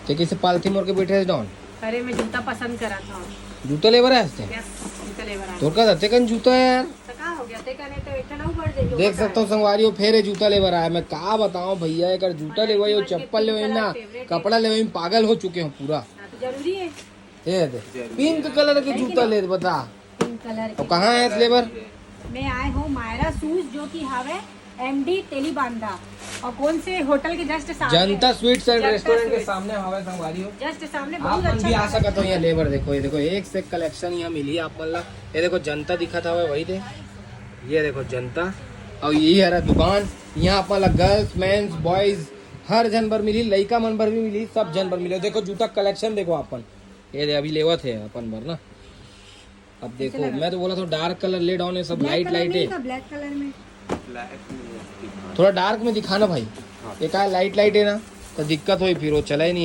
ते किसे पालथी मोर के बैठे डाउन अरे मैं जूता पसंद करा था। जूता लेबर है हस्ते यस, जूता लेबर आ तोर का दत्ते कन जूता है यार। तो का हो गया ते कने तो इतना ऊपर दे जो देख सकता हूँ संगवारियों फेरे जूता लेबर आया। मैं का बताऊं भैया, एक जूता लेवई हो, चप्पल लेवई ना, कपड़ा लेवई में पागल हो चुके हो पूरा। हाँ, तो जरूरी है ये दे पिंक कलर के जूता ले बता। पिंक कलर और कहाँ है लेबर? मैं आए हूँ मायरा शूज जो कि हावे एमडी तेलीबांधा और कौन से होटल के जस्ट सामने जनता स्वीट्स एंड जनता रेस्टोरेंट के स्वीट्स। सामने हवे संगवारियों। जस्ट सामने बहुत आप अच्छा भी आ सकते हो यहाँ लेबर। देखो ये देखो एक से एक कलेक्शन यहाँ मिली आप मतलब। ये देखो जनता दिखा था वही दे, ये देखो जनता। और यही है दुकान। यहाँ अपन गर्ल्स मेंस बॉयज हर जनवर मिली, लड़का मनवर भी मिली, सब जनवर मिले। देखो जूता कलेक्शन देखो अपन, ये अभी लेवत है अपन भर ना। अब देखो मैं तो बोला था डार्क कलर ले डाउन है, सब लाइट लाइट है। ब्लैक कलर में थोड़ा डार्क में दिखाना भाई, ये का लाइट लाइट है ना, तो दिक्कत हुई फिर वो चला ही नहीं।